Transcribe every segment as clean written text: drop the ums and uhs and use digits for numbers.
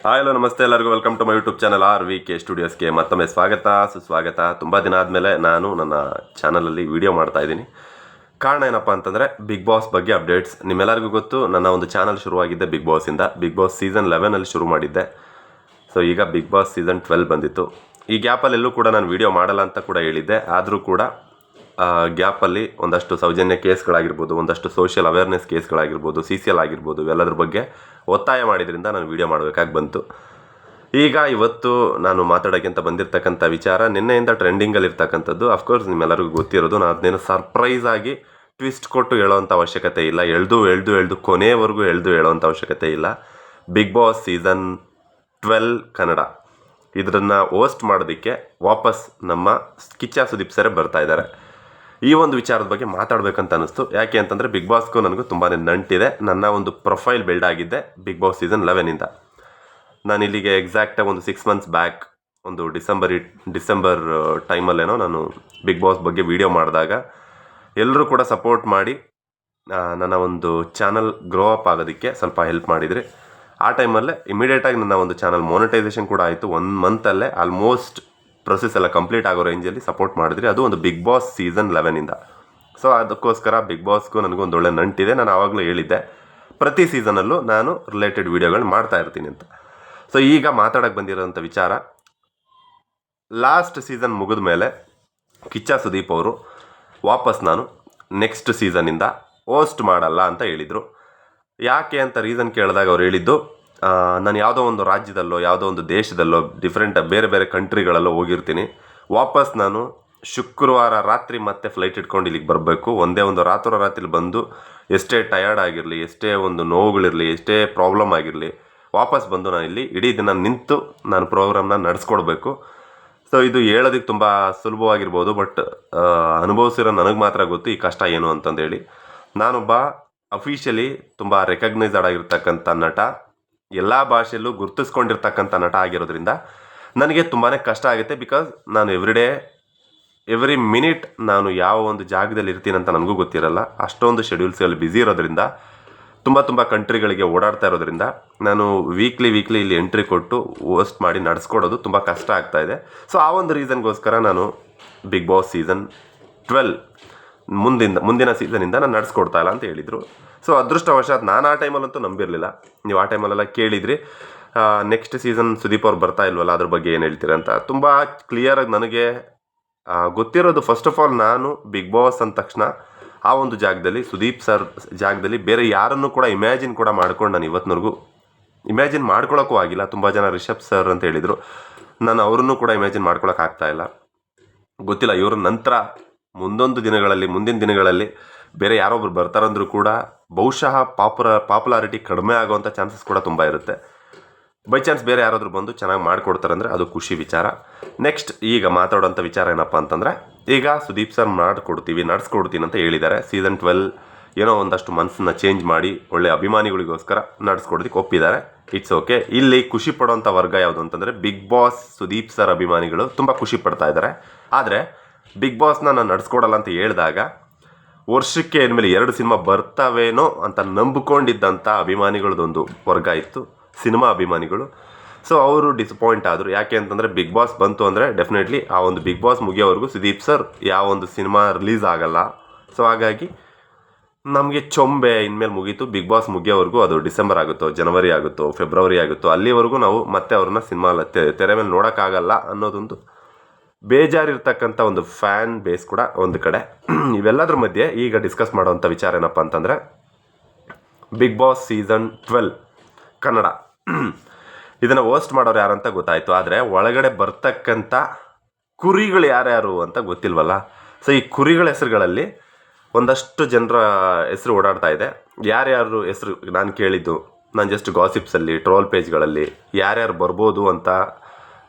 Hi hello ನಮಸ್ತೆ ಎಲ್ಲರಿಗೂ welcome to my YouTube channel RVK ಸ್ಟುಡಿಯೋಸ್ಗೆ ಮತ್ತೊಮ್ಮೆ ಸುಸ್ವಾಗತ. ತುಂಬ ದಿನ ಆದಮೇಲೆ ನಾನು ನನ್ನ ಚಾನಲಲ್ಲಿ ವಿಡಿಯೋ ಮಾಡ್ತಾ ಇದ್ದೀನಿ. ಕಾರಣ ಏನಪ್ಪ ಅಂತಂದರೆ ಬಿಗ್ ಬಾಸ್ ಬಗ್ಗೆ ಅಪ್ಡೇಟ್ಸ್. ನಿಮ್ಮೆಲ್ಲರಿಗೂ ಗೊತ್ತು, ನನ್ನ ಒಂದು ಚಾನಲ್ ಶುರುವಾಗಿದ್ದೆ ಬಿಗ್ ಬಾಸಿಂದ. ಬಿಗ್ ಬಾಸ್ ಸೀಸನ್ 11 ಶುರು ಮಾಡಿದ್ದೆ. ಸೊ ಈಗ ಬಿಗ್ ಬಾಸ್ ಸೀಸನ್ 12 ಬಂದಿತ್ತು. ಈ ಗ್ಯಾಪಲ್ಲೆಲ್ಲೂ ಕೂಡ ನಾನು ವಿಡಿಯೋ ಮಾಡಲ್ಲ ಅಂತ ಕೂಡ ಹೇಳಿದ್ದೆ. ಆದರೂ ಕೂಡ ಗ್ಯಾಪಲ್ಲಿ ಒಂದಷ್ಟು ಸೌಜನ್ಯ ಕೇಸ್ಗಳಾಗಿರ್ಬೋದು, ಒಂದಷ್ಟು ಸೋಷಿಯಲ್ ಅವೇರ್ನೆಸ್ ಕೇಸ್ಗಳಾಗಿರ್ಬೋದು, CCL ಆಗಿರ್ಬೋದು, ಇವೆಲ್ಲದ್ರ ಬಗ್ಗೆ ಒತ್ತಾಯ ಮಾಡಿದ್ರಿಂದ ನಾನು ವಿಡಿಯೋ ಮಾಡಬೇಕಾಗಿ ಬಂತು. ಈಗ ಇವತ್ತು ನಾನು ಮಾತಾಡೋಕ್ಕಿಂತ ಬಂದಿರತಕ್ಕಂಥ ವಿಚಾರ ನಿನ್ನೆಯಿಂದ ಟ್ರೆಂಡಿಂಗಲ್ಲಿ ಇರ್ತಕ್ಕಂಥದ್ದು. ಅಫ್ಕೋರ್ಸ್ ನಿಮ್ಮೆಲ್ಲರಿಗೂ ಗೊತ್ತಿರೋದು. ನಾನು ಅದನ್ನೇನು ಸರ್ಪ್ರೈಸ್ ಆಗಿ ಟ್ವಿಸ್ಟ್ ಕೊಟ್ಟು ಹೇಳೋವಂಥ ಅವಶ್ಯಕತೆ ಇಲ್ಲ. ಎಳ್ದು ಕೊನೆಯವರೆಗೂ ಹೇಳೋವಂಥ ಅವಶ್ಯಕತೆ ಇಲ್ಲ. ಬಿಗ್ ಬಾಸ್ ಸೀಸನ್ 12 ಕನ್ನಡ ಇದನ್ನು ಹೋಸ್ಟ್ ಮಾಡೋದಕ್ಕೆ ವಾಪಸ್ ನಮ್ಮ ಕಿಚ್ಚ ಸುದೀಪ್ ಸರ್ ಬರ್ತಾ ಇದ್ದಾರೆ. ಈ ಒಂದು ವಿಚಾರದ ಬಗ್ಗೆ ಮಾತಾಡಬೇಕಂತ ಅನ್ನಿಸ್ತು. ಯಾಕೆ ಅಂತಂದರೆ ಬಿಗ್ ಬಾಸ್ಗೂ ನನಗೂ ತುಂಬಾ ನಂಟಿದೆ. ನನ್ನ ಒಂದು ಪ್ರೊಫೈಲ್ ಬಿಲ್ಡ್ ಆಗಿದ್ದೆ ಬಿಗ್ ಬಾಸ್ ಸೀಸನ್ 11ಇಂದ. ನಾನು ಇಲ್ಲಿಗೆ ಎಕ್ಸಾಕ್ಟಾಗಿ ಒಂದು 6 ಮಂತ್ಸ್ ಬ್ಯಾಕ್, ಒಂದು ಡಿಸೆಂಬರ್ ಟೈಮಲ್ಲೇನೋ ನಾನು ಬಿಗ್ ಬಾಸ್ ಬಗ್ಗೆ ವಿಡಿಯೋ ಮಾಡಿದಾಗ ಎಲ್ಲರೂ ಕೂಡ ಸಪೋರ್ಟ್ ಮಾಡಿ ನನ್ನ ಒಂದು ಚಾನಲ್ ಗ್ರೋ ಅಪ್ ಆಗೋದಕ್ಕೆ ಸ್ವಲ್ಪ ಹೆಲ್ಪ್ ಮಾಡಿದ್ರಿ. ಆ ಟೈಮಲ್ಲೇ ಇಮಿಡಿಯೇಟಾಗಿ ನನ್ನ ಒಂದು ಚಾನಲ್ ಮೊನಿಟೈಸೇಷನ್ ಕೂಡ ಆಯಿತು. 1 ಮಂತಲ್ಲೇ ಆಲ್ಮೋಸ್ಟ್ ಪ್ರೊಸೆಸ್ ಎಲ್ಲ ಕಂಪ್ಲೀಟ್ ಆಗೋ ರೇಂಜಲ್ಲಿ ಸಪೋರ್ಟ್ ಮಾಡಿದ್ರಿ. ಅದು ಒಂದು ಬಿಗ್ ಬಾಸ್ ಸೀಸನ್ 11ಇಂದ. ಸೊ ಅದಕ್ಕೋಸ್ಕರ ಬಿಗ್ ಬಾಸ್ಗೂ ನನಗೂ ಒಂದು ಒಳ್ಳೆ ನಂಟಿದೆ. ನಾನು ಆವಾಗಲೂ ಹೇಳಿದ್ದೆ, ಪ್ರತಿ ಸೀಸನಲ್ಲೂ ನಾನು ರಿಲೇಟೆಡ್ ವೀಡಿಯೋಗಳು ಮಾಡ್ತಾ ಇರ್ತೀನಿ ಅಂತ. ಸೊ ಈಗ ಮಾತಾಡೋಕ್ಕೆ ಬಂದಿರೋಂಥ ವಿಚಾರ, ಲಾಸ್ಟ್ ಸೀಸನ್ ಮುಗಿದ ಮೇಲೆ ಕಿಚ್ಚ ಸುದೀಪ್ ಅವರು ವಾಪಸ್ ನಾನು ನೆಕ್ಸ್ಟ್ ಸೀಸನ್ನಿಂದ ಹೋಸ್ಟ್ ಮಾಡಲ್ಲ ಅಂತ ಹೇಳಿದರು. ಯಾಕೆ ಅಂತ ರೀಸನ್ ಕೇಳಿದಾಗ ಅವ್ರು ಹೇಳಿದ್ದು, ನಾನು ಯಾವುದೋ ಒಂದು ರಾಜ್ಯದಲ್ಲೋ ಯಾವುದೋ ಒಂದು ದೇಶದಲ್ಲೋ ಬೇರೆ ಬೇರೆ ಕಂಟ್ರಿಗಳಲ್ಲೋ ಹೋಗಿರ್ತೀನಿ. ವಾಪಸ್ ನಾನು ಶುಕ್ರವಾರ ರಾತ್ರಿ ಮತ್ತೆ ಫ್ಲೈಟ್ ಇಟ್ಕೊಂಡು ಇಲ್ಲಿಗೆ ಬರಬೇಕು. ಒಂದೇ ಒಂದು ರಾತ್ರಿ ಬಂದು ಎಷ್ಟೇ ಟಯರ್ಡ್ ಆಗಿರಲಿ, ಎಷ್ಟೇ ಒಂದು ನೋವುಗಳಿರಲಿ, ಎಷ್ಟೇ ಪ್ರಾಬ್ಲಮ್ ಆಗಿರಲಿ, ವಾಪಸ್ ಬಂದು ನಾನು ಇಲ್ಲಿ ಇಡೀ ದಿನ ನಿಂತು ನಾನು ಪ್ರೋಗ್ರಾಮ್ನ ನಡೆಸ್ಕೊಡ್ಬೇಕು. ಸೊ ಇದು ಹೇಳೋದಕ್ಕೆ ತುಂಬ ಸುಲಭವಾಗಿರ್ಬೋದು, ಬಟ್ ಅನುಭವಿಸಿರೋ ನನಗೆ ಮಾತ್ರ ಗೊತ್ತು ಈ ಕಷ್ಟ ಏನು ಅಂತಂದೇಳಿ. ನಾನೊಬ್ಬ ಅಫಿಷಿಯಲಿ ತುಂಬ ರೆಕಗ್ನೈಸ್ಡ್ ಆಗಿರ್ತಕ್ಕಂಥ ನಟ, ಎಲ್ಲ ಭಾಷೆಯಲ್ಲೂ ಗುರುತಿಸ್ಕೊಂಡಿರ್ತಕ್ಕಂಥ ನಟ ಆಗಿರೋದ್ರಿಂದ ನನಗೆ ತುಂಬಾ ಕಷ್ಟ ಆಗುತ್ತೆ. ಬಿಕಾಸ್ ನಾನು ಎವ್ರಿ ಮಿನಿಟ್ ನಾನು ಯಾವ ಒಂದು ಜಾಗದಲ್ಲಿ ಇರ್ತೀನಿ ಅಂತ ನನಗೂ ಗೊತ್ತಿರಲ್ಲ. ಅಷ್ಟೊಂದು ಶೆಡ್ಯೂಲ್ಸ್ಗಳಲ್ಲಿ ಬ್ಯುಸಿ ಇರೋದ್ರಿಂದ, ತುಂಬ ಕಂಟ್ರಿಗಳಿಗೆ ಓಡಾಡ್ತಾ ಇರೋದ್ರಿಂದ ನಾನು ವೀಕ್ಲಿ ಇಲ್ಲಿ ಎಂಟ್ರಿ ಕೊಟ್ಟು ಹೋಸ್ಟ್ ಮಾಡಿ ನಡೆಸ್ಕೊಡೋದು ತುಂಬ ಕಷ್ಟ ಆಗ್ತಾಯಿದೆ. ಸೊ ಆ ಒಂದು ರೀಸನ್ಗೋಸ್ಕರ ನಾನು ಬಿಗ್ ಬಾಸ್ ಸೀಸನ್ 12 ಮುಂದಿನ ಸೀಸನಿಂದ ನಾನು ನಡೆಸ್ಕೊಡ್ತಾ ಇಲ್ಲ ಅಂತ ಹೇಳಿದರು. ಸೊ ಅದೃಷ್ಟವಶಾತ್ ನಾನು ಆ ಟೈಮಲ್ಲಂತೂ ನಂಬಿರಲಿಲ್ಲ. ನೀವು ಆ ಟೈಮಲ್ಲೆಲ್ಲ ಕೇಳಿದ್ರಿ, ನೆಕ್ಸ್ಟ್ ಸೀಸನ್ ಸುದೀಪ್ ಅವ್ರು ಬರ್ತಾ ಇಲ್ವಲ್ಲ, ಅದ್ರ ಬಗ್ಗೆ ಏನು ಹೇಳ್ತೀರ ಅಂತ. ತುಂಬ ಕ್ಲಿಯರಾಗಿ ನನಗೆ ಗೊತ್ತಿರೋದು, ಫಸ್ಟ್ ಆಫ್ ಆಲ್ ನಾನು ಬಿಗ್ ಬಾಸ್ ಅಂದ ತಕ್ಷಣ ಆ ಒಂದು ಜಾಗದಲ್ಲಿ, ಸುದೀಪ್ ಸರ್ ಜಾಗದಲ್ಲಿ ಬೇರೆ ಯಾರನ್ನು ಕೂಡ ಇಮ್ಯಾಜಿನ್ ಕೂಡ ಮಾಡ್ಕೊಂಡು ನಾನು ಇವತ್ತಿನವರೆಗೂ ಇಮ್ಯಾಜಿನ್ ಮಾಡ್ಕೊಳ್ಳೋಕ್ಕೂ ಆಗಿಲ್ಲ. ತುಂಬ ಜನ ರಿಷಬ್ ಸರ್ ಅಂತ ಹೇಳಿದರು, ನಾನು ಅವರನ್ನು ಕೂಡ ಇಮ್ಯಾಜಿನ್ ಮಾಡ್ಕೊಳಕ್ಕೆ ಆಗ್ತಾಯಿಲ್ಲ. ಗೊತ್ತಿಲ್ಲ ಇವ್ರ ನಂತರ ಮುಂದಿನ ದಿನಗಳಲ್ಲಿ ಬೇರೆ ಯಾರೊಬ್ರು ಬರ್ತಾರಂದ್ರೂ ಕೂಡ ಬಹುಶಃ ಪಾಪ್ಯುಲಾರಿಟಿ ಕಡಿಮೆ ಆಗೋವಂಥ ಚಾನ್ಸಸ್ ಕೂಡ ತುಂಬ ಇರುತ್ತೆ. ಬೈ ಚಾನ್ಸ್ ಬೇರೆ ಯಾರಾದರೂ ಬಂದು ಚೆನ್ನಾಗಿ ಮಾಡಿಕೊಡ್ತಾರಂದರೆ ಅದು ಖುಷಿ ವಿಚಾರ. ನೆಕ್ಸ್ಟ್ ಈಗ ಮಾತಾಡೋಂಥ ವಿಚಾರ ಏನಪ್ಪ ಅಂತಂದರೆ, ಈಗ ಸುದೀಪ್ ಸರ್ ನಡೆಸ್ಕೊಡ್ತೀನಿ ಅಂತ ಹೇಳಿದ್ದಾರೆ. ಸೀಸನ್ 12 ಏನೋ ಒಂದಷ್ಟು ಮನಸ್ಸನ್ನು ಚೇಂಜ್ ಮಾಡಿ ಒಳ್ಳೆ ಅಭಿಮಾನಿಗಳಿಗೋಸ್ಕರ ನಡೆಸ್ಕೊಡೋದಕ್ಕೆ ಒಪ್ಪಿದ್ದಾರೆ. It's okay. ಇಲ್ಲಿ ಖುಷಿ ಪಡೋವಂಥ ವರ್ಗ ಯಾವುದು ಅಂತಂದರೆ ಬಿಗ್ ಬಾಸ್ ಸುದೀಪ್ ಸರ್ ಅಭಿಮಾನಿಗಳು ತುಂಬ ಖುಷಿ ಪಡ್ತಾ ಇದ್ದಾರೆ. ಆದರೆ ಬಿಗ್ ಬಾಸ್ನ ನಾನು ನಡೆಸ್ಕೊಡಲ್ಲ ಅಂತ ಹೇಳಿದಾಗ ವರ್ಷಕ್ಕೆ ಇನ್ಮೇಲೆ 2 ಸಿನಿಮಾ ಬರ್ತಾವೇನೋ ಅಂತ ನಂಬಿಕೊಂಡಿದ್ದಂಥ ಅಭಿಮಾನಿಗಳದೊಂದು ವರ್ಗ ಇತ್ತು, ಸಿನಿಮಾ ಅಭಿಮಾನಿಗಳು. ಸೊ ಅವರು ಡಿಸಪಾಯಿಂಟ್ ಆದರು. ಯಾಕೆ ಅಂತಂದರೆ ಬಿಗ್ ಬಾಸ್ ಬಂತು ಅಂದರೆ ಡೆಫಿನೆಟ್ಲಿ ಆ ಒಂದು ಬಿಗ್ ಬಾಸ್ ಮುಗಿಯೋವರೆಗೂ ಸುದೀಪ್ ಸರ್ ಯಾವ ಒಂದು ಸಿನಿಮಾ ರಿಲೀಸ್ ಆಗಲ್ಲ. ಸೊ ಹಾಗಾಗಿ ನಮಗೆ ಚೊಂಬೆ ಇನ್ಮೇಲೆ ಮುಗೀತು. ಬಿಗ್ ಬಾಸ್ ಮುಗಿಯೋವರೆಗೂ ಅದು ಡಿಸೆಂಬರ್ ಆಗುತ್ತೋ, ಜನವರಿ ಆಗುತ್ತೋ, ಫೆಬ್ರವರಿ ಆಗುತ್ತೋ, ಅಲ್ಲಿವರೆಗೂ ನಾವು ಮತ್ತೆ ಅವ್ರನ್ನ ಸಿನಿಮಾ ತೆರೆ ಮೇಲೆ ನೋಡೋಕ್ಕಾಗಲ್ಲ ಅನ್ನೋದೊಂದು ಬೇಜಾರಿರ್ತಕ್ಕಂಥ ಒಂದು ಫ್ಯಾನ್ ಬೇಸ್ ಕೂಡ ಒಂದು ಕಡೆ. ಇವೆಲ್ಲದ್ರ ಮಧ್ಯೆ ಈಗ ಡಿಸ್ಕಸ್ ಮಾಡೋವಂಥ ವಿಚಾರ ಏನಪ್ಪ ಅಂತಂದರೆ, ಬಿಗ್ ಬಾಸ್ ಸೀಸನ್ 12 ಕನ್ನಡ ಇದನ್ನು ಹೋಸ್ಟ್ ಮಾಡೋರು ಯಾರು ಅಂತ ಗೊತ್ತಾಯಿತು. ಆದರೆ ಒಳಗಡೆ ಬರ್ತಕ್ಕಂಥ ಕುರಿಗಳು ಯಾರ್ಯಾರು ಅಂತ ಗೊತ್ತಿಲ್ವಲ್ಲ. ಸೊ ಈ ಕುರಿಗಳ ಹೆಸರುಗಳಲ್ಲಿ ಒಂದಷ್ಟು ಜನರ ಹೆಸರು ಓಡಾಡ್ತಾ ಇದೆ. ಯಾರ್ಯಾರು ಹೆಸರು ನಾನು ಕೇಳಿದ್ದು, ನಾನು ಜಸ್ಟ್ ಗಾಸಿಪ್ಸಲ್ಲಿ, ಟ್ರೋಲ್ ಪೇಜ್ಗಳಲ್ಲಿ ಯಾರ್ಯಾರು ಬರ್ಬೋದು ಅಂತ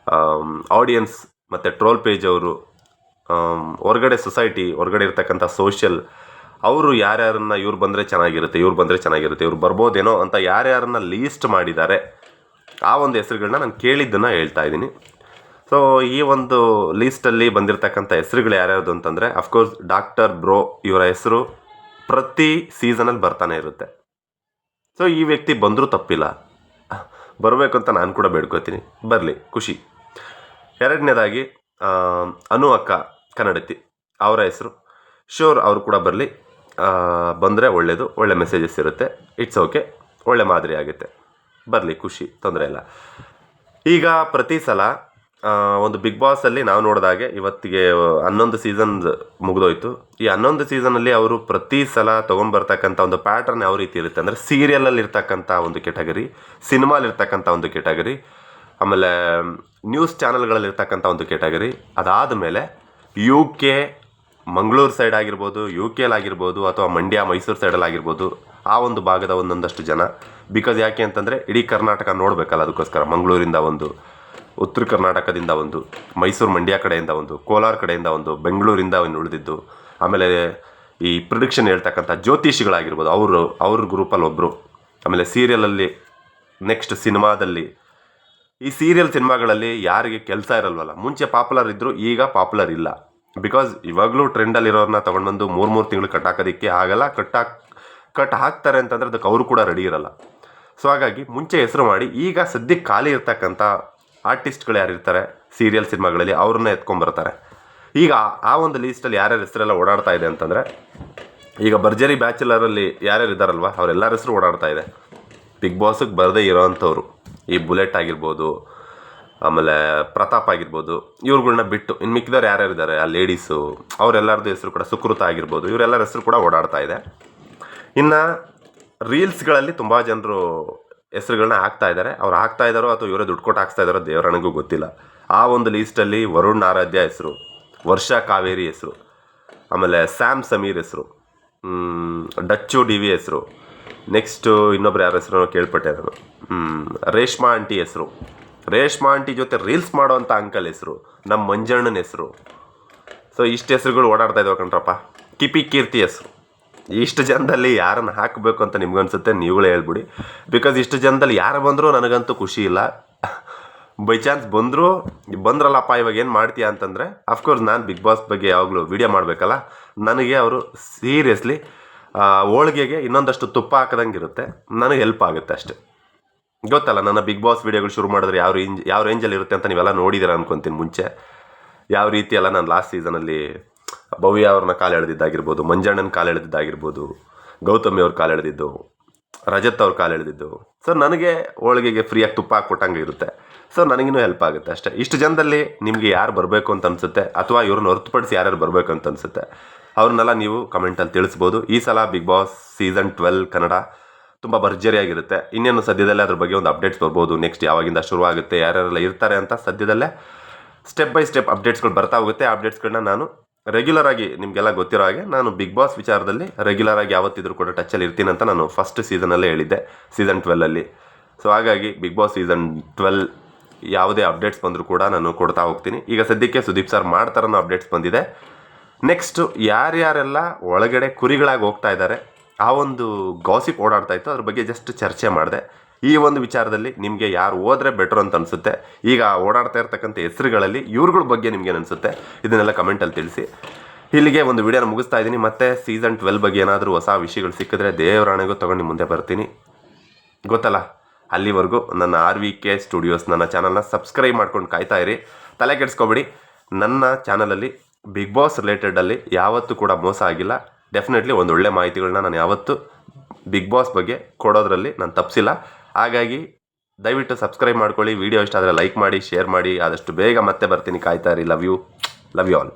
ಆಡಿಯನ್ಸ್ ಮತ್ತು ಟ್ರೋಲ್ ಪೇಜ್ ಅವರು, ಹೊರಗಡೆ ಸೊಸೈಟಿ, ಹೊರಗಡೆ ಇರ್ತಕ್ಕಂಥ ಸೋಷಿಯಲ್ ಅವರು ಯಾರ್ಯಾರನ್ನ ಇವ್ರು ಬಂದರೆ ಚೆನ್ನಾಗಿರುತ್ತೆ, ಇವ್ರು ಬರ್ಬೋದೇನೋ ಅಂತ ಯಾರ್ಯಾರನ್ನ ಲೀಸ್ಟ್ ಮಾಡಿದ್ದಾರೆ, ಆ ಒಂದು ಹೆಸರುಗಳನ್ನ ನಾನು ಕೇಳಿದ್ದನ್ನು ಹೇಳ್ತಾ ಇದ್ದೀನಿ. ಸೊ ಈ ಒಂದು ಲೀಸ್ಟಲ್ಲಿ ಬಂದಿರತಕ್ಕಂಥ ಹೆಸರುಗಳು ಯಾರ್ಯಾವುದು ಅಂತಂದರೆ, ಅಫ್ಕೋರ್ಸ್ ಡಾಕ್ಟರ್ ಬ್ರೋ ಇವರ ಹೆಸರು ಪ್ರತಿ ಸೀಸನಲ್ಲಿ ಬರ್ತಾನೆ ಇರುತ್ತೆ. ಸೊ ಈ ವ್ಯಕ್ತಿ ಬಂದರೂ ತಪ್ಪಿಲ್ಲ. ಬರಬೇಕು ಅಂತ ನಾನು ಕೂಡ ಬೇಡ್ಕೋತೀನಿ. ಬರಲಿ, ಖುಷಿ. ಎರಡನೇದಾಗಿ ಅನು ಅಕ್ಕ ಕನ್ನಡತಿ, ಅವರ ಹೆಸರು ಶ್ಯೂರ್ ಅವರು ಕೂಡ ಬರಲಿ. ಬಂದರೆ ಒಳ್ಳೆಯದು, ಒಳ್ಳೆ ಮೆಸೇಜಸ್ ಇರುತ್ತೆ, ಇಟ್ಸ್ ಓಕೆ, ಒಳ್ಳೆ ಮಾದರಿ ಆಗುತ್ತೆ. ಬರಲಿ, ಖುಷಿ, ತೊಂದರೆ ಇಲ್ಲ. ಈಗ ಪ್ರತಿ ಸಲ ಒಂದು ಬಿಗ್ ಬಾಸಲ್ಲಿ ನಾವು ನೋಡಿದಾಗೆ ಇವತ್ತಿಗೆ 11 ಸೀಸನ್ಸ್ ಮುಗಿದೋಯ್ತು. ಈ 11 ಸೀಸನಲ್ಲಿ ಅವರು ಪ್ರತಿ ಸಲ ತೊಗೊಂಡ್ಬರ್ತಕ್ಕಂಥ ಒಂದು ಪ್ಯಾಟ್ರನ್ ಯಾವ ರೀತಿ ಇರುತ್ತೆ ಅಂದರೆ, ಸೀರಿಯಲಲ್ಲಿ ಇರ್ತಕ್ಕಂಥ ಒಂದು ಕೆಟಗರಿ, ಸಿನಿಮಾಲಿರ್ತಕ್ಕಂಥ ಒಂದು ಕೆಟಗರಿ, ಆಮೇಲೆ ನ್ಯೂಸ್ ಚಾನಲ್ಗಳಲ್ಲಿರ್ತಕ್ಕಂಥ ಒಂದು ಕೆಟಗರಿ, ಅದಾದ ಮೇಲೆ UK ಮಂಗಳೂರು ಸೈಡ್ ಆಗಿರ್ಬೋದು, UK ಆಗಿರ್ಬೋದು, ಅಥವಾ ಮಂಡ್ಯ ಮೈಸೂರು ಸೈಡಲ್ಲಿ ಆಗಿರ್ಬೋದು, ಆ ಒಂದು ಭಾಗದ ಒಂದೊಂದಷ್ಟು ಜನ. ಬಿಕಾಸ್ ಯಾಕೆ ಅಂತಂದರೆ ಇಡೀ ಕರ್ನಾಟಕ ನೋಡಬೇಕಲ್ಲ, ಅದಕ್ಕೋಸ್ಕರ ಮಂಗಳೂರಿಂದ ಒಂದು, ಉತ್ತರ ಕರ್ನಾಟಕದಿಂದ ಒಂದು, ಮೈಸೂರು ಮಂಡ್ಯ ಕಡೆಯಿಂದ ಒಂದು, ಕೋಲಾರ ಕಡೆಯಿಂದ ಒಂದು, ಬೆಂಗಳೂರಿಂದ ಒಂದು ಉಳಿದಿದ್ದು, ಆಮೇಲೆ ಈ ಪ್ರಿಡಿಕ್ಷನ್ ಹೇಳ್ತಕ್ಕಂಥ ಜ್ಯೋತಿಷಿಗಳಾಗಿರ್ಬೋದು, ಅವ್ರ ಗ್ರೂಪಲ್ಲಿ ಒಬ್ಬರು, ಆಮೇಲೆ ಸೀರಿಯಲಲ್ಲಿ, ನೆಕ್ಸ್ಟ್ ಸಿನಿಮಾದಲ್ಲಿ. ಈ ಸೀರಿಯಲ್ ಸಿನಿಮಾಗಳಲ್ಲಿ ಯಾರಿಗೆ ಕೆಲಸ ಇರಲ್ವಲ್ಲ, ಮುಂಚೆ ಪಾಪ್ಯುಲರ್ ಇದ್ದರು, ಈಗ ಪಾಪ್ಯುಲರ್ ಇಲ್ಲ. ಬಿಕಾಸ್ ಇವಾಗಲೂ ಟ್ರೆಂಡಲ್ಲಿರೋರನ್ನ ತೊಗೊಂಡ್ಬಂದು 3 ತಿಂಗಳು ಕಟ್ ಹಾಕೋದಕ್ಕೆ ಆಗಲ್ಲ. ಕಟ್ ಹಾಕ್ತಾರೆ ಅಂತಂದರೆ ಅದಕ್ಕೆ ಅವರು ಕೂಡ ರೆಡಿ ಇರಲ್ಲ. ಸೊ ಹಾಗಾಗಿ ಮುಂಚೆ ಹೆಸರು ಮಾಡಿ, ಈಗ ಸದ್ಯಕ್ಕೆ ಖಾಲಿ ಇರ್ತಕ್ಕಂಥ ಆರ್ಟಿಸ್ಟ್ಗಳು ಯಾರಿರ್ತಾರೆ ಸೀರಿಯಲ್ ಸಿನಿಮಾಗಳಲ್ಲಿ, ಅವ್ರನ್ನ ಎತ್ಕೊಂಡ್ಬರ್ತಾರೆ. ಈಗ ಆ ಒಂದು ಲೀಸ್ಟಲ್ಲಿ ಯಾರ್ಯಾರ ಹೆಸರೆಲ್ಲ ಓಡಾಡ್ತಾ ಇದೆ ಅಂತಂದರೆ, ಈಗ ಭರ್ಜರಿ ಬ್ಯಾಚುಲರಲ್ಲಿ ಯಾರ್ಯಾರು ಇದ್ದಾರಲ್ವ, ಅವರೆಲ್ಲರ ಹೆಸರು ಓಡಾಡ್ತಾ ಇದೆ. ಬಿಗ್ ಬಾಸ್ಗೆ ಬರದೇ ಇರೋವಂಥವ್ರು, ಈ ಬುಲೆಟ್ ಆಗಿರ್ಬೋದು, ಆಮೇಲೆ ಪ್ರತಾಪ್ ಆಗಿರ್ಬೋದು, ಇವ್ರುಗಳ್ನ ಬಿಟ್ಟು ಇನ್ನು ಮಿಕ್ಕಿದವ್ರು ಯಾರ್ಯಾರಿದ್ದಾರೆ, ಆ ಲೇಡೀಸು, ಅವರೆಲ್ಲರದ್ದು ಹೆಸರು ಕೂಡ, ಸುಕೃತ ಆಗಿರ್ಬೋದು, ಇವರೆಲ್ಲರ ಹೆಸರು ಕೂಡ ಓಡಾಡ್ತಾ ಇದೆ. ಇನ್ನು ರೀಲ್ಸ್ಗಳಲ್ಲಿ ತುಂಬ ಜನರು ಹೆಸರುಗಳನ್ನ ಹಾಕ್ತಾ ಇದ್ದಾರೆ. ಅವ್ರು ಹಾಕ್ತಾ ಇದ್ದಾರೋ ಅಥವಾ ಇವರೇ ದುಡ್ಡು ಕೊಟ್ಟು ಹಾಕ್ತಾ ಇದ್ದಾರೋ ದೇವರನಿಗೂ ಗೊತ್ತಿಲ್ಲ. ಆ ಒಂದು ಲೀಸ್ಟಲ್ಲಿ ವರುಣ್ ಆರಾಧ್ಯ ಹೆಸರು, ವರ್ಷಾ ಕಾವೇರಿ ಹೆಸರು, ಆಮೇಲೆ ಸ್ಯಾಮ್ ಸಮೀರ್ ಹೆಸರು, ಡಚ್ಚು DV ಹೆಸರು, ನೆಕ್ಸ್ಟು ಇನ್ನೊಬ್ರು ಯಾರ ಹೆಸರು ಕೇಳ್ಪಟ್ಟೆ ನಾನು, ರೇಷ್ಮಾ ಆಂಟಿ ಹೆಸರು, ರೇಷ್ಮಾ ಆಂಟಿ ಜೊತೆ ರೀಲ್ಸ್ ಮಾಡೋವಂಥ ಅಂಕಲ್ ಹೆಸರು, ನಮ್ಮ ಮಂಜಣ್ಣನ ಹೆಸರು. ಸೊ ಇಷ್ಟು ಹೆಸರುಗಳು ಓಡಾಡ್ತಾ ಇದ್ದಾವೆ ಕಣ್ರಪ್ಪ. ಕಿಪಿ ಕೀರ್ತಿ ಹೆಸರು. ಇಷ್ಟು ಜನದಲ್ಲಿ ಯಾರನ್ನು ಹಾಕಬೇಕು ಅಂತ ನಿಮ್ಗನ್ಸುತ್ತೆ, ನೀವುಗಳೇ ಹೇಳ್ಬಿಡಿ. ಬಿಕಾಸ್ ಇಷ್ಟು ಜನದಲ್ಲಿ ಯಾರು ಬಂದರೂ ನನಗಂತೂ ಖುಷಿ ಇಲ್ಲ. ಬೈ ಚಾನ್ಸ್ ಬಂದ್ರಲ್ಲಪ್ಪ ಇವಾಗ ಏನು ಮಾಡ್ತೀಯಾ ಅಂತಂದರೆ, ಅಫ್ಕೋರ್ಸ್ ನಾನು ಬಿಗ್ ಬಾಸ್ ಬಗ್ಗೆ ಯಾವಾಗಲೂ ವೀಡಿಯೋ ಮಾಡಬೇಕಲ್ಲ, ನನಗೆ ಅವರು ಸೀರಿಯಸ್ಲಿ ಹೋಳಿಗೆಗೆ ಇನ್ನೊಂದಷ್ಟು ತುಪ್ಪ ಹಾಕದಂಗೆ ಇರುತ್ತೆ, ನನಗೆ ಹೆಲ್ಪ್ ಆಗುತ್ತೆ ಅಷ್ಟೆ. ಗೊತ್ತಲ್ಲ, ನನ್ನ ಬಿಗ್ ಬಾಸ್ ವೀಡಿಯೋಗಳು ಶುರು ಮಾಡಿದ್ರೆ ಯಾವ ರೇಂಜಲ್ಲಿ ಇರುತ್ತೆ ಅಂತ ನೀವೆಲ್ಲ ನೋಡಿದ್ದೀರ ಅನ್ಕೊತೀನಿ ಮುಂಚೆ. ಯಾವ ರೀತಿ ಎಲ್ಲ ನಾನು ಲಾಸ್ಟ್ ಸೀಸನಲ್ಲಿ ಭವ್ಯ ಅವ್ರನ್ನ ಕಾಲು ಎಳೆದಿದ್ದಾಗಿರ್ಬೋದು, ಮಂಜಣ್ಣನ ಕಾಲು ಎಳೆದಿದ್ದಾಗಿರ್ಬೋದು, ಗೌತಮಿ ಅವ್ರ ಕಾಲು ಎಳೆದಿದ್ದು, ರಜತ್ ಅವ್ರ ಕಾಲು ಎಳೆದಿದ್ದು. ಸೊ ನನಗೆ ಹೋಳಿಗೆಗೆ ಫ್ರೀಯಾಗಿ ತುಪ್ಪ ಹಾಕ್ಕೊಟ್ಟಂಗೆ ಇರುತ್ತೆ. ಸೊ ನನಗಿನ್ನೂ ಹೆಲ್ಪ್ ಆಗುತ್ತೆ ಅಷ್ಟೇ. ಇಷ್ಟು ಜನದಲ್ಲಿ ನಿಮಗೆ ಯಾರು ಬರಬೇಕು ಅಂತ ಅನಿಸುತ್ತೆ, ಅಥವಾ ಇವ್ರನ್ನ ಹೊರತುಪಡಿಸಿ ಯಾರ್ಯಾರು ಬರಬೇಕು ಅಂತ ಅನಿಸುತ್ತೆ, ಅವ್ರನ್ನೆಲ್ಲ ನೀವು ಕಮೆಂಟಲ್ಲಿ ತಿಳಿಸ್ಬೋದು. ಈ ಸಲ ಬಿಗ್ ಬಾಸ್ ಸೀಸನ್ 12 ಕನ್ನಡ ತುಂಬ ಭರ್ಜರಿಯಾಗಿರುತ್ತೆ. ಇನ್ನೇನು ಸದ್ಯದಲ್ಲೇ ಅದ್ರ ಬಗ್ಗೆ ಒಂದು ಅಪ್ಡೇಟ್ಸ್ ಬರ್ಬೋದು. ನೆಕ್ಸ್ಟ್ ಯಾವಾಗಿಂದ ಶುರು ಆಗುತ್ತೆ, ಯಾರ್ಯಾರೆಲ್ಲ ಇರ್ತಾರೆ ಅಂತ ಸದ್ಯದಲ್ಲೇ ಸ್ಟೆಪ್ ಬೈ ಸ್ಟೆಪ್ ಅಪ್ಡೇಟ್ಸ್ಗಳು ಬರ್ತಾ ಹೋಗುತ್ತೆ. ಆ ಅಪ್ಡೇಟ್ಸ್ಗಳನ್ನ ನಾನು ರೆಗ್ಯುಲರಾಗಿ ನಿಮಗೆಲ್ಲ ಗೊತ್ತಿರೋ ಹಾಗೆ ನಾನು ಬಿಗ್ ಬಾಸ್ ವಿಚಾರದಲ್ಲಿ ರೆಗ್ಯುಲರಾಗಿ ಯಾವತ್ತಿದ್ರೂ ಕೂಡ ಟಚ್ಚಲ್ಲಿ ಇರ್ತೀನಿ ಅಂತ ನಾನು ಫಸ್ಟ್ ಸೀಸನಲ್ಲೇ ಹೇಳಿದ್ದೆ, ಸೀಸನ್ 12ಅಲ್ಲಿ. ಸೊ ಹಾಗಾಗಿ ಬಿಗ್ ಬಾಸ್ ಸೀಸನ್ 12 ಯಾವುದೇ ಅಪ್ಡೇಟ್ಸ್ ಬಂದರೂ ಕೂಡ ನಾನು ಕೊಡ್ತಾ ಹೋಗ್ತೀನಿ. ಈಗ ಸದ್ಯಕ್ಕೆ ಸುದೀಪ್ ಸರ್ ಮಾಡ್ತಾರನ್ನೋ ಅಪ್ಡೇಟ್ಸ್ ಬಂದಿದೆ. ನೆಕ್ಸ್ಟು ಯಾರ್ಯಾರೆಲ್ಲ ಒಳಗಡೆ ಕುರಿಗಳಾಗಿ ಹೋಗ್ತಾ ಇದ್ದಾರೆ, ಆ ಒಂದು ಗಾಸಿಪ್ ಓಡಾಡ್ತಾ ಇತ್ತು, ಅದ್ರ ಬಗ್ಗೆ ಜಸ್ಟ್ ಚರ್ಚೆ ಮಾಡಿದೆ. ಈ ಒಂದು ವಿಚಾರದಲ್ಲಿ ನಿಮಗೆ ಯಾರು ಹೋದರೆ ಬೆಟ್ರು ಅಂತ ಅನಿಸುತ್ತೆ, ಈಗ ಓಡಾಡ್ತಾ ಇರ್ತಕ್ಕಂಥ ಹೆಸರುಗಳಲ್ಲಿ ಇವ್ರುಗಳ ಬಗ್ಗೆ ನಿಮ್ಗೆ ಅನಿಸುತ್ತೆ, ಇದನ್ನೆಲ್ಲ ಕಮೆಂಟಲ್ಲಿ ತಿಳಿಸಿ. ಇಲ್ಲಿಗೆ ಒಂದು ವಿಡಿಯೋನ ಮುಗಿಸ್ತಾ ಇದ್ದೀನಿ. ಮತ್ತೆ ಸೀಸನ್ 12 ಬಗ್ಗೆ ಏನಾದರೂ ಹೊಸ ವಿಷಯಗಳು ಸಿಕ್ಕಿದ್ರೆ ದೇವರಾಣೆಗೂ ತೊಗೊಂಡು ಮುಂದೆ ಬರ್ತೀನಿ. ಗೊತ್ತಲ್ಲ, ಅಲ್ಲಿವರೆಗೂ ನನ್ನ RVK ಸ್ಟುಡಿಯೋಸ್ ನನ್ನ ಚಾನಲ್ನ ಸಬ್ಸ್ಕ್ರೈಬ್ ಮಾಡ್ಕೊಂಡು ಕಾಯ್ತಾ ಇರಿ. ತಲೆ ಕೆಡಿಸ್ಕೊಬೇಡಿ, ನನ್ನ ಚಾನಲಲ್ಲಿ ಬಿಗ್ ಬಾಸ್ ರಿಲೇಟೆಡಲ್ಲಿ ಯಾವತ್ತೂ ಕೂಡ ಮೋಸ ಆಗಿಲ್ಲ. ಡೆಫಿನೆಟ್ಲಿ ಒಂದು ಒಳ್ಳೆ ಮಾಹಿತಿಗಳನ್ನ ನಾನು ಯಾವತ್ತೂ ಬಿಗ್ ಬಾಸ್ ಬಗ್ಗೆ ಕೊಡೋದ್ರಲ್ಲಿ ನಾನು ತಪ್ಪಿಸಿಲ್ಲ. ಹಾಗಾಗಿ ದಯವಿಟ್ಟು ಸಬ್ಸ್ಕ್ರೈಬ್ ಮಾಡ್ಕೊಳ್ಳಿ. ವಿಡಿಯೋ ಇಷ್ಟ ಆದರೆ ಲೈಕ್ ಮಾಡಿ, ಶೇರ್ ಮಾಡಿ. ಆದಷ್ಟು ಬೇಗ ಮತ್ತೆ ಬರ್ತೀನಿ, ಕಾಯ್ತಾ ಇರಿ. Love you all.